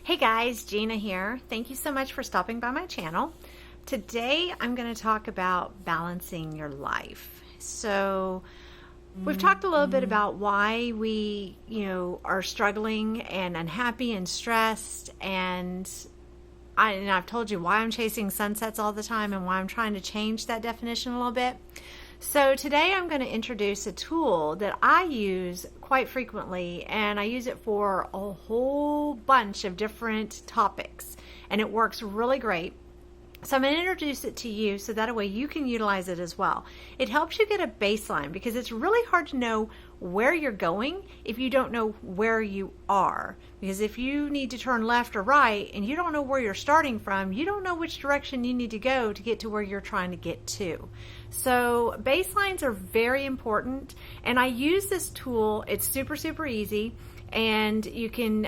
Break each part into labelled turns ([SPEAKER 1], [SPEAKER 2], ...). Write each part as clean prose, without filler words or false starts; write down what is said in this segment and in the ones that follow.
[SPEAKER 1] Hey guys, Gina here. Thank you so much for stopping by my channel. Today I'm going to talk about balancing your life. So we've talked a little bit about why we, are struggling and unhappy and stressed, and I've told you why I'm chasing sunsets all the time and why I'm trying to change that definition a little bit. So today I'm going to introduce a tool that I use quite frequently, and I use it for a whole bunch of different topics, and it works really great. So I'm going to introduce it to you so that way you can utilize it as well. It helps you get a baseline because it's really hard to know where you're going if you don't know where you are. Because if you need to turn left or right and you don't know where you're starting from, you don't know which direction you need to go to get to where you're trying to get to. So baselines are very important, and I use this tool. It's super, super easy. And you can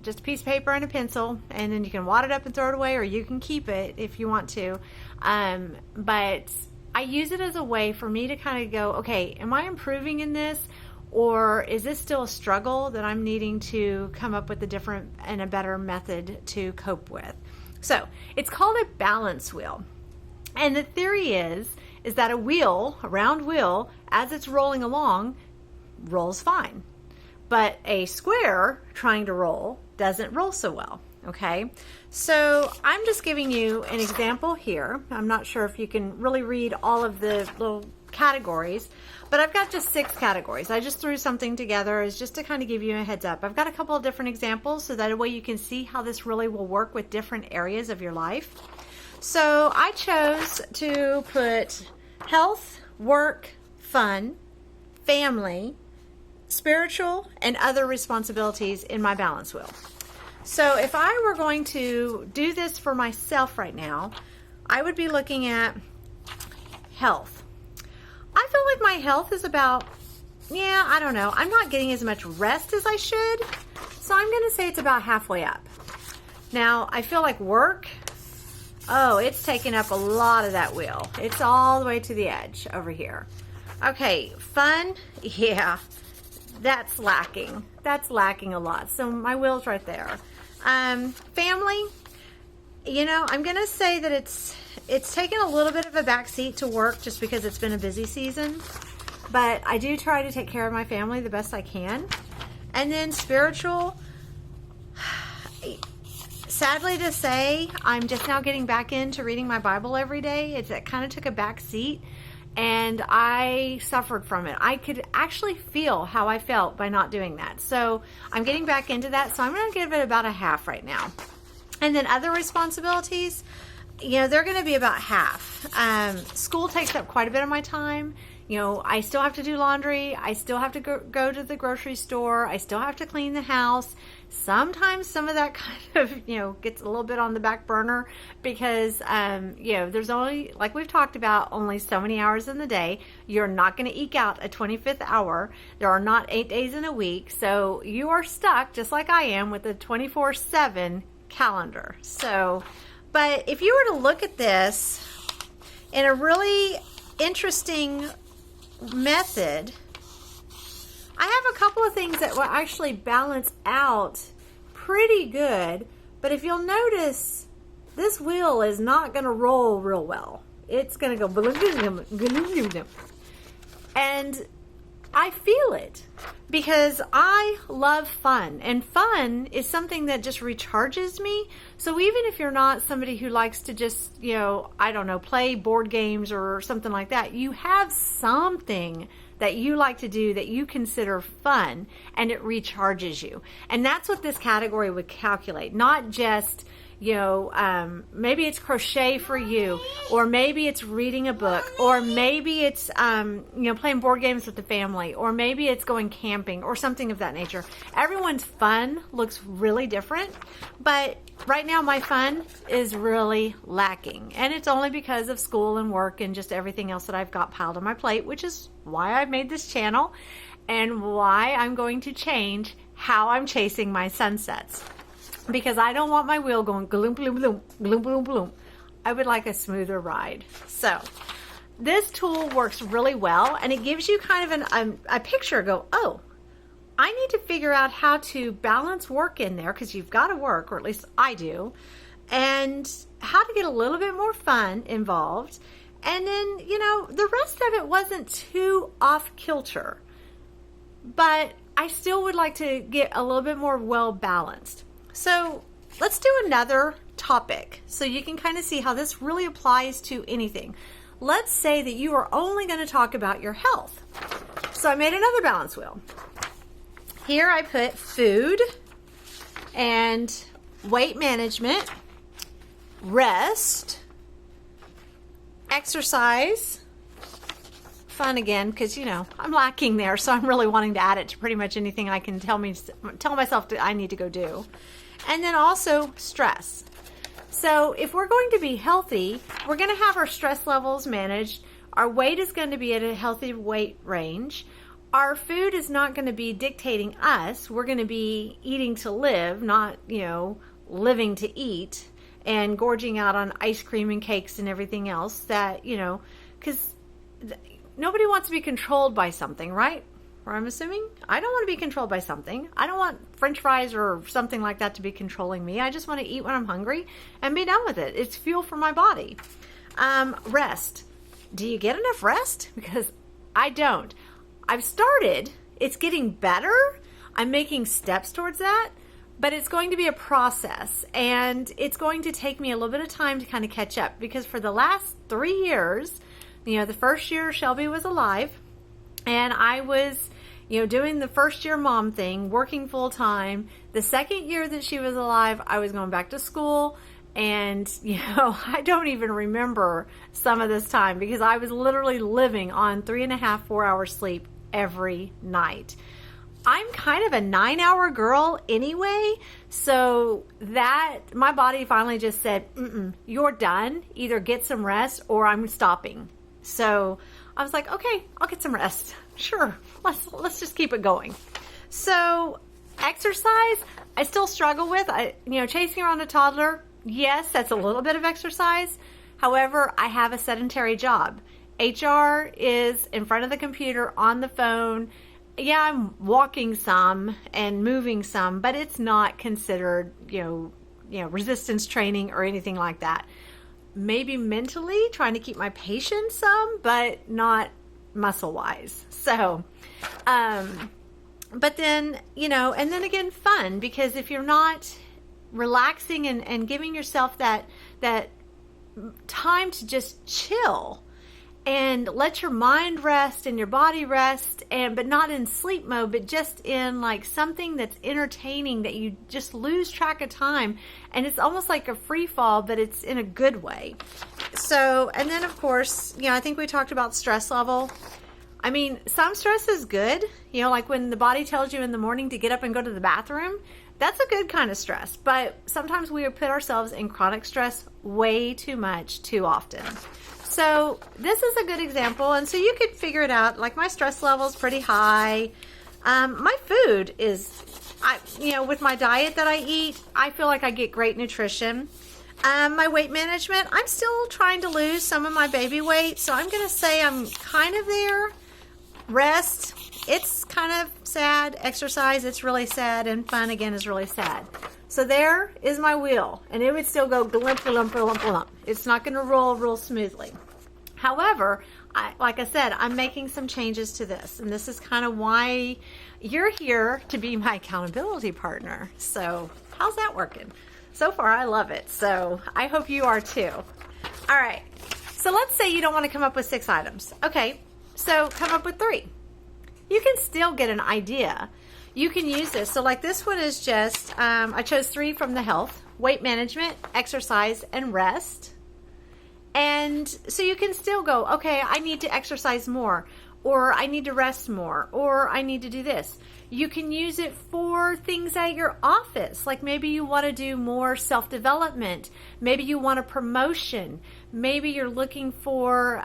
[SPEAKER 1] just a piece of paper and a pencil, and then you can wad it up and throw it away, or you can keep it if you want to. But I use it as a way for me to kind of go, okay, am I improving in this, or is this still a struggle that I'm needing to come up with a different and a better method to cope with? So it's called a balance wheel. And the theory is that a round wheel, as it's rolling along, rolls fine. But a square trying to roll doesn't roll so well, okay? So I'm just giving you an example here. I'm not sure if you can really read all of the little categories, but I've got just 6 categories. I just threw something together as just to kind of give you a heads up. I've got a couple of different examples so that way you can see how this really will work with different areas of your life. So I chose to put health, work, fun, family, spiritual, and other responsibilities in my balance wheel. So if I were going to do this for myself right now, I would be looking at health. I feel like my health is about, I don't know. I'm not getting as much rest as I should. So I'm going to say it's about halfway up. Now, I feel like work, it's taking up a lot of that wheel. It's all the way to the edge over here. Okay, fun, that's lacking. That's lacking a lot. So my wheel's right there. Family, I'm going to say that it's taken a little bit of a backseat to work just because it's been a busy season. But I do try to take care of my family the best I can. And then spiritual, sadly to say, I'm just now getting back into reading my Bible every day. It kind of took a back seat. And I suffered from it. I could actually feel how I felt by not doing that. So I'm getting back into that. So I'm going to give it about a half right now. And then other responsibilities, they're going to be about half. School takes up quite a bit of my time. I still have to do laundry. I still have to go to the grocery store. I still have to clean the house. Sometimes some of that kind of, gets a little bit on the back burner because, there's only, like we've talked about, only so many hours in the day. You're not going to eke out a 25th hour. There are not 8 days in a week. So you are stuck, just like I am, with a 24/7 calendar. So, but if you were to look at this in a really interesting method, I have a couple of things that will actually balance out pretty good, but if you'll notice, this wheel is not going to roll real well. It's going to go, and I feel it because I love fun, and fun is something that just recharges me. So even if you're not somebody who likes to just, play board games or something like that, you have something that you like to do that you consider fun, and it recharges you. And that's what this category would calculate, not just, maybe it's crochet for you, or maybe it's reading a book, or maybe it's, playing board games with the family, or maybe it's going camping or something of that nature. Everyone's fun looks really different, but right now my fun is really lacking, and it's only because of school and work and just everything else that I've got piled on my plate, which is why I've made this channel and why I'm going to change how I'm chasing my sunsets. Because I don't want my wheel going gloom, gloom, gloom, gloom, gloom, gloom. I would like a smoother ride. So this tool works really well, and it gives you kind of a picture. Go, oh, I need to figure out how to balance work in there, because you've got to work, or at least I do, and how to get a little bit more fun involved. And then, the rest of it wasn't too off kilter, but I still would like to get a little bit more well balanced. So let's do another topic so you can kind of see how this really applies to anything. Let's say that you are only going to talk about your health. So I made another balance wheel. Here I put food and weight management, rest, exercise, fun again, because I'm lacking there, so I'm really wanting to add it to pretty much anything I can tell myself that I need to go do. And then also stress. So if we're going to be healthy, we're going to have our stress levels managed. Our weight is going to be at a healthy weight range. Our food is not going to be dictating us. We're going to be eating to live, not, living to eat and gorging out on ice cream and cakes and everything else that, because nobody wants to be controlled by something, right? Or I'm assuming I don't want to be controlled by something. I don't want French fries or something like that to be controlling me. I just want to eat when I'm hungry and be done with it. It's fuel for my body. Rest. Do you get enough rest? Because I don't. I've started. It's getting better. I'm making steps towards that, but it's going to be a process, and it's going to take me a little bit of time to kind of catch up, because for the last 3 years, the first year Shelby was alive, and I was, doing the first year mom thing, working full time. The second year that she was alive, I was going back to school. And, I don't even remember some of this time, because I was literally living on 3.5, 4 hours sleep every night. I'm kind of a 9-hour girl anyway, so that my body finally just said, you're done. Either get some rest or I'm stopping. So I was like, okay, I'll get some rest. Sure, let's just keep it going. So exercise, I still struggle with. Chasing around a toddler, yes, that's a little bit of exercise. However, I have a sedentary job. HR is in front of the computer on the phone. Yeah, I'm walking some and moving some, but it's not considered, resistance training or anything like that. Maybe mentally trying to keep my patience some, but not muscle-wise. So, but then, and then again, fun, because if you're not relaxing and giving yourself that time to just chill and let your mind rest and your body rest, but not in sleep mode, but just in like something that's entertaining, that you just lose track of time, and it's almost like a free fall, but it's in a good way. So, and then of course, I think we talked about stress level. I mean, some stress is good, like when the body tells you in the morning to get up and go to the bathroom. That's a good kind of stress, but sometimes we put ourselves in chronic stress way too much, too often. So this is a good example, and so you could figure it out. Like, my stress level is pretty high. My food is, with my diet that I eat, I feel like I get great nutrition. My weight management, I'm still trying to lose some of my baby weight, so I'm going to say I'm kind of there. Rest, it's kind of sad. Exercise, it's really sad. And fun, again, is really sad. So there is my wheel, and it would still go glump, glump, glump, glump. It's not going to roll real smoothly. However, like I said, I'm making some changes to this, and this is kind of why you're here to be my accountability partner. So how's that working? So far, I love it. So I hope you are too. All right. So let's say you don't want to come up with 6 items. Okay. So come up with 3. You can still get an idea. You can use this. So like this one is just, I chose 3 from the health: weight management, exercise, and rest. And so you can still go, okay, I need to exercise more, or I need to rest more, or I need to do this. You can use it for things at your office. Like maybe you want to do more self-development. Maybe you want a promotion. Maybe you're looking for,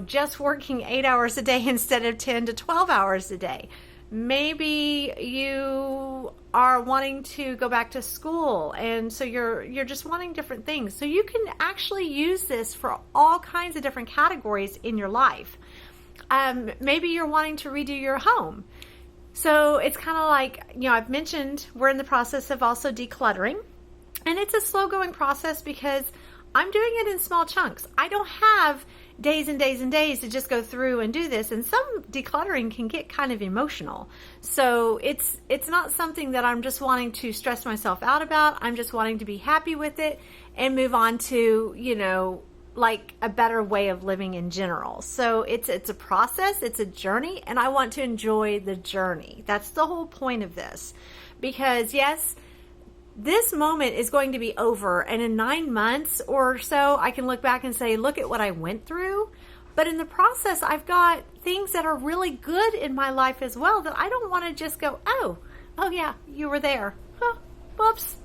[SPEAKER 1] just working 8 hours a day instead of 10 to 12 hours a day. Maybe you are wanting to go back to school, and so you're just wanting different things. So you can actually use this for all kinds of different categories in your life. Maybe you're wanting to redo your home. So it's kind of like, I've mentioned we're in the process of also decluttering, and it's a slow going process because I'm doing it in small chunks. I don't have days and days and days to just go through and do this. And some decluttering can get kind of emotional. So it's not something that I'm just wanting to stress myself out about. I'm just wanting to be happy with it and move on to, like a better way of living in general. So it's a process, it's a journey, and I want to enjoy the journey. That's the whole point of this. Because yes, this moment is going to be over, and in 9 months or so, I can look back and say, look at what I went through. But in the process, I've got things that are really good in my life as well that I don't want to just go, oh yeah, you were there. Huh, whoops.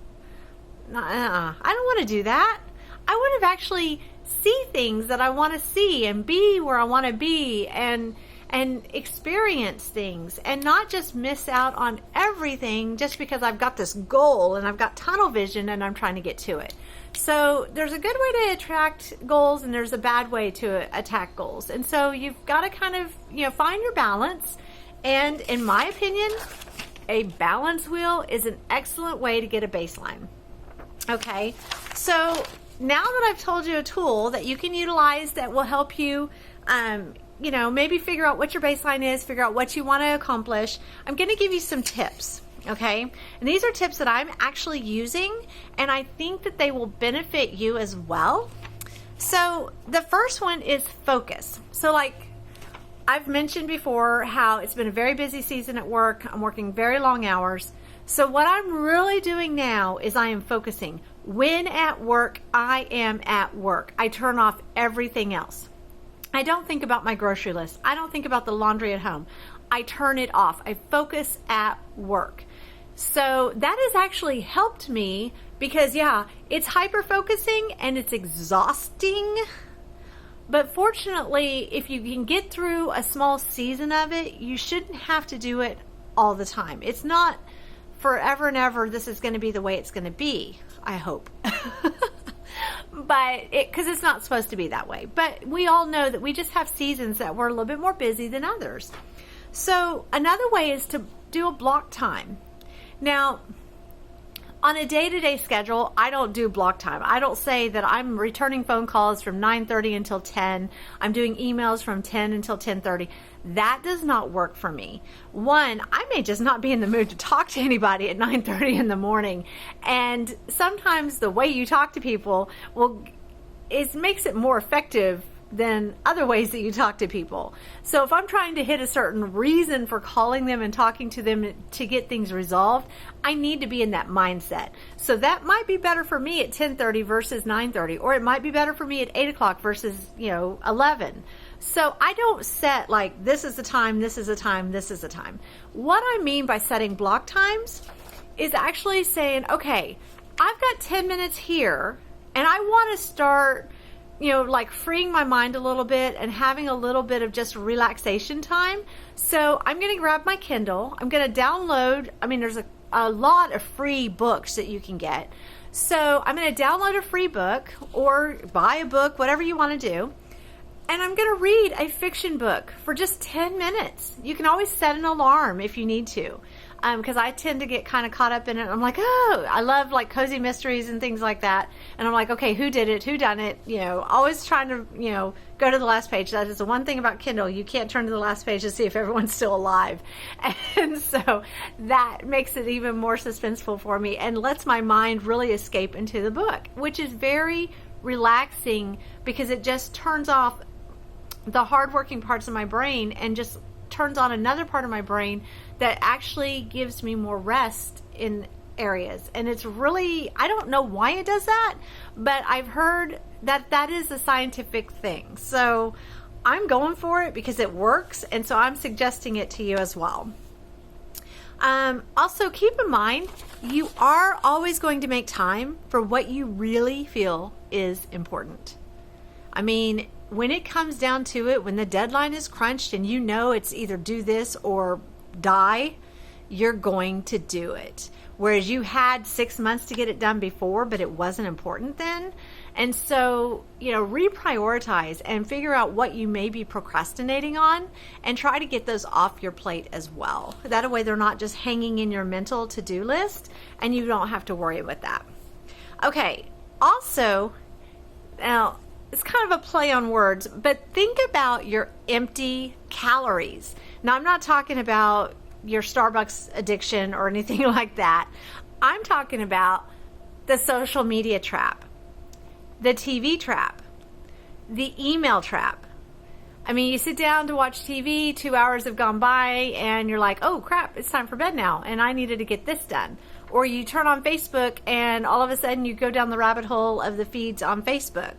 [SPEAKER 1] I don't want to do that. I want to actually see things that I want to see and be where I want to be and experience things and not just miss out on everything just because I've got this goal and I've got tunnel vision and I'm trying to get to it. So there's a good way to attract goals and there's a bad way to attack goals. And so you've got to kind of, find your balance. And in my opinion, a balance wheel is an excellent way to get a baseline. Okay, so now that I've told you a tool that you can utilize that will help you, maybe figure out what your baseline is, figure out what you want to accomplish, I'm going to give you some tips, okay? And these are tips that I'm actually using, and I think that they will benefit you as well. So the first one is focus. So like I've mentioned before how it's been a very busy season at work. I'm working very long hours. So what I'm really doing now is I am focusing. When at work, I am at work. I turn off everything else. I don't think about my grocery list. I don't think about the laundry at home. I turn it off. I focus at work. So that has actually helped me because, it's hyper-focusing and it's exhausting. But fortunately, if you can get through a small season of it, you shouldn't have to do it all the time. It's not forever and ever this is going to be the way it's going to be, I hope. But because it's not supposed to be that way. But we all know that we just have seasons that we're a little bit more busy than others. So another way is to do a block time. Now, on a day-to-day schedule, I don't do block time. I don't say that I'm returning phone calls from 9:30 until 10. I'm doing emails from 10 until 10:30. That does not work for me. One, I may just not be in the mood to talk to anybody at 9:30 in the morning. And sometimes the way you talk to people makes it more effective than other ways that you talk to people. So if I'm trying to hit a certain reason for calling them and talking to them to get things resolved, I need to be in that mindset. So that might be better for me at 10:30 versus 9:30, or it might be better for me at 8 o'clock versus 11. So I don't set like this is the time, this is the time, this is the time. What I mean by setting block times is actually saying, okay, I've got 10 minutes here and I want to start like freeing my mind a little bit and having a little bit of just relaxation time. So I'm going to grab my Kindle. I'm going to download, there's a lot of free books that you can get. So I'm going to download a free book or buy a book, whatever you want to do. And I'm going to read a fiction book for just 10 minutes. You can always set an alarm if you need to. Because I tend to get kind of caught up in it. I'm like, I love like cozy mysteries and things like that. And I'm like, okay, who did it? Who done it? Always trying to, go to the last page. That is the one thing about Kindle. You can't turn to the last page to see if everyone's still alive. And so that makes it even more suspenseful for me and lets my mind really escape into the book, which is very relaxing because it just turns off the hardworking parts of my brain and just turns on another part of my brain that actually gives me more rest in areas. And it's really, I don't know why it does that, but I've heard that that is a scientific thing. So I'm going for it because it works. And so I'm suggesting it to you as well. Also keep in mind, you are always going to make time for what you really feel is important. When it comes down to it, when the deadline is crunched and it's either do this or die, you're going to do it. Whereas you had 6 months to get it done before, but it wasn't important then. And so, reprioritize and figure out what you may be procrastinating on and try to get those off your plate as well. That way they're not just hanging in your mental to-do list and you don't have to worry about that. Okay, also, now it's kind of a play on words, but think about your empty calories. Now, I'm not talking about your Starbucks addiction or anything like that. I'm talking about the social media trap, the TV trap, the email trap. I mean, you sit down to watch TV, 2 hours have gone by, and you're like, oh crap, it's time for bed now, and I needed to get this done. Or you turn on Facebook, and all of a sudden you go down the rabbit hole of the feeds on Facebook.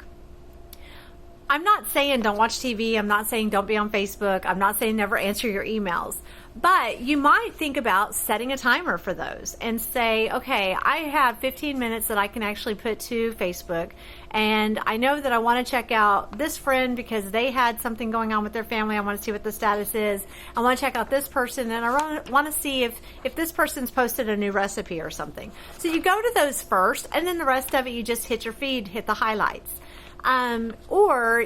[SPEAKER 1] I'm not saying don't watch TV. I'm not saying don't be on Facebook. I'm not saying never answer your emails. But you might think about setting a timer for those and say, okay, I have 15 minutes that I can actually put to Facebook. And I know that I want to check out this friend because they had something going on with their family. I want to see what the status is. I want to check out this person, and I want to see if this person's posted a new recipe or something. So you go to those first, and then the rest of it, you just hit your feed, hit the highlights. Or,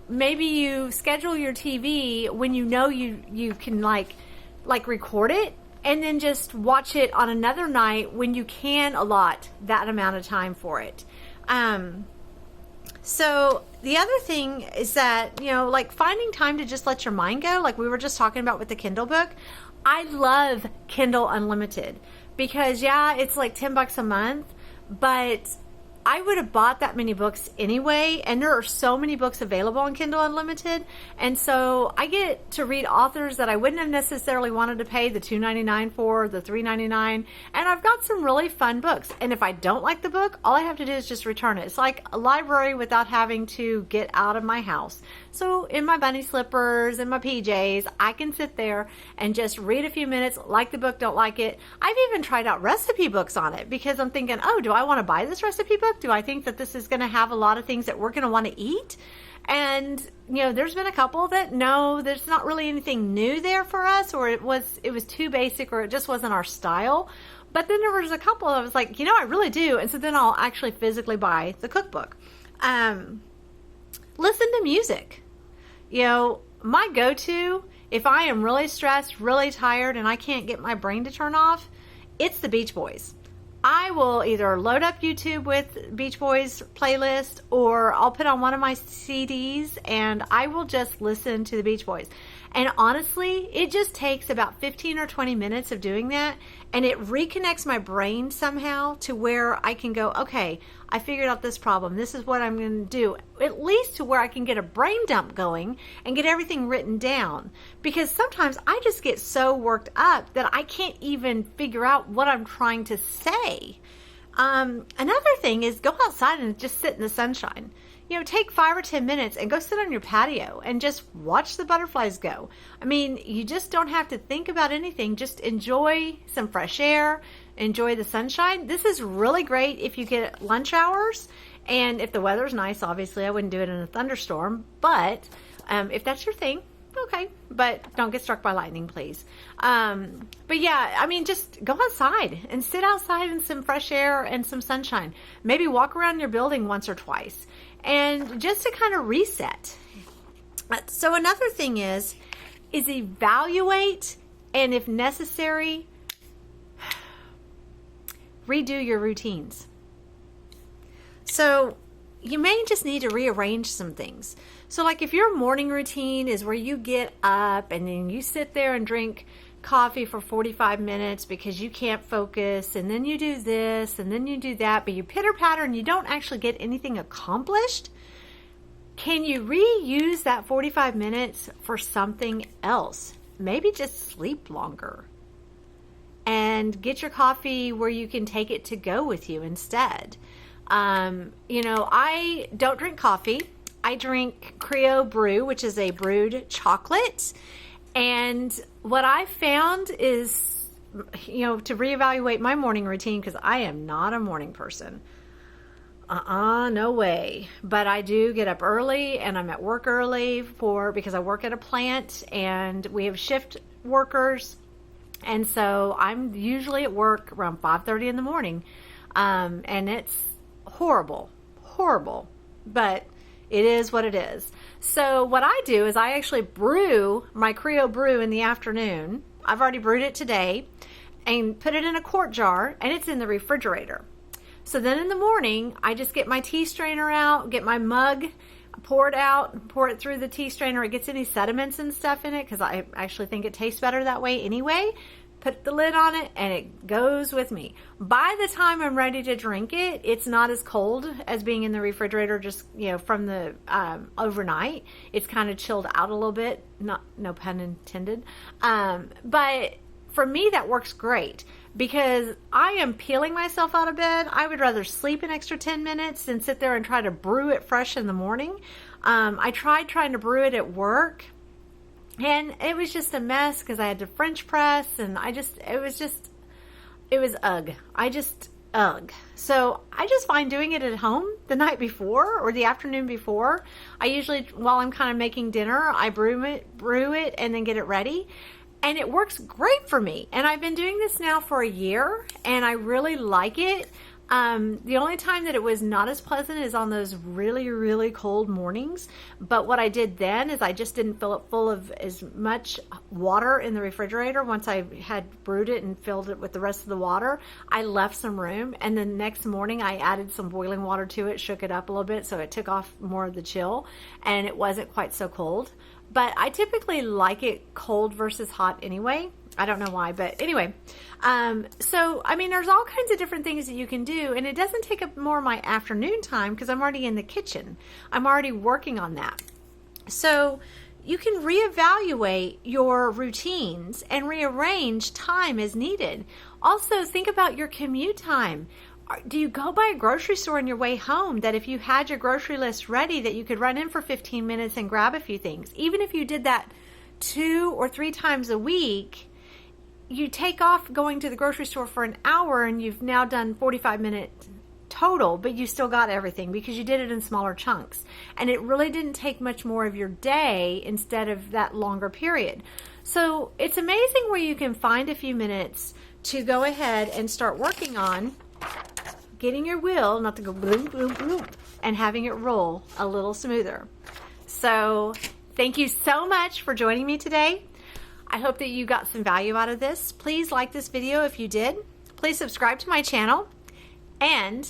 [SPEAKER 1] maybe you schedule your TV when you can like record it and then just watch it on another night when you can allot that amount of time for it. So the other thing is that, like finding time to just let your mind go, like we were just talking about with the Kindle book. I love Kindle Unlimited because it's like $10 a month, but I would have bought that many books anyway, and there are so many books available on Kindle Unlimited, and so I get to read authors that I wouldn't have necessarily wanted to pay the $2.99 for, the $3.99, and I've got some really fun books, and if I don't like the book, all I have to do is just return it. It's like a library without having to get out of my house. So in my bunny slippers and my PJs, I can sit there and just read a few minutes, like the book, don't like it. I've even tried out recipe books on it because I'm thinking, oh, do I want to buy this recipe book? Do I think that this is going to have a lot of things that we're going to want to eat? And, there's been a couple that, no, there's not really anything new there for us, or it was too basic, or it just wasn't our style. But then there was a couple that I was like, I really do. And so then I'll actually physically buy the cookbook. Listen to music. My go-to, if I am really stressed, really tired, and I can't get my brain to turn off, it's the Beach Boys. I will either load up YouTube with Beach Boys playlist, or I'll put on one of my CDs and I will just listen to the Beach Boys. And honestly, it just takes about 15 or 20 minutes of doing that, and it reconnects my brain somehow to where I can go, okay, I figured out this problem. This is what I'm going to do. At least to where I can get a brain dump going and get everything written down. Because sometimes I just get so worked up that I can't even figure out what I'm trying to say. Another thing is go outside and just sit in the sunshine. Take 5 or 10 minutes and go sit on your patio and just watch the butterflies go. I mean, you just don't have to think about anything. Just enjoy some fresh air, enjoy the sunshine. This is really great if you get lunch hours, and if the weather's nice. Obviously, I wouldn't do it in a thunderstorm, but if that's your thing, okay, but don't get struck by lightning, please. But yeah, I mean, just go outside and sit outside in some fresh air and some sunshine. Maybe walk around your building once or twice, and just to kind of reset. So another thing is evaluate, and if necessary, redo your routines. So you may just need to rearrange some things. So like if your morning routine is where you get up and then you sit there and drink coffee for 45 minutes because you can't focus, and then you do this and then you do that, but you pitter patter and you don't actually get anything accomplished, can you reuse that 45 minutes for something else? Maybe just sleep longer and get your coffee where you can take it to go with you instead. I don't drink coffee. I drink Creo Brew, which is a brewed chocolate. And what I found is, to reevaluate my morning routine, because I am not a morning person. No way. But I do get up early, and I'm at work early because I work at a plant and we have shift workers. And so I'm usually at work around 5:30 in the morning. And it's horrible horrible, but it is what it is. So what I do is I actually brew my Creo brew in the afternoon. I've already brewed it today and put it in a quart jar, and it's in the refrigerator. So then in the morning, I just get my tea strainer out, get my mug, pour it out, pour it through the tea strainer. It gets any sediments and stuff in it because I actually think it tastes better that way anyway. Put the lid on it and it goes with me. By the time I'm ready to drink it, it's not as cold as being in the refrigerator just, from the overnight. It's kind of chilled out a little bit, no pun intended. But for me, that works great because I am peeling myself out of bed. I would rather sleep an extra 10 minutes than sit there and try to brew it fresh in the morning. I tried trying to brew it at work, and it was just a mess because I had to French press, and it was ugh. Ugh. So I just find doing it at home the night before or the afternoon before. I usually, while I'm kind of making dinner, I brew it and then get it ready. And it works great for me. And I've been doing this now for a year, and I really like it. The only time that it was not as pleasant is on those really, really cold mornings. But what I did then is I just didn't fill it full of as much water in the refrigerator. Once I had brewed it and filled it with the rest of the water, I left some room. And the next morning I added some boiling water to it, shook it up a little bit so it took off more of the chill, and it wasn't quite so cold. But I typically like it cold versus hot anyway. I don't know why, but anyway. So, I mean, there's all kinds of different things that you can do, and it doesn't take up more of my afternoon time because I'm already in the kitchen. I'm already working on that. So you can reevaluate your routines and rearrange time as needed. Also, think about your commute time. Do you go by a grocery store on your way home that if you had your grocery list ready that you could run in for 15 minutes and grab a few things? Even if you did that 2 or 3 times a week, you take off going to the grocery store for an hour and you've now done 45 minutes total, but you still got everything because you did it in smaller chunks. And it really didn't take much more of your day instead of that longer period. So it's amazing where you can find a few minutes to go ahead and start working on getting your wheel not to go boom, boom, boom, and having it roll a little smoother. So thank you so much for joining me today. I hope that you got some value out of this. Please like this video if you did. Please subscribe to my channel. And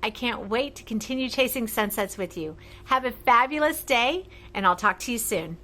[SPEAKER 1] I can't wait to continue chasing sunsets with you. Have a fabulous day, and I'll talk to you soon.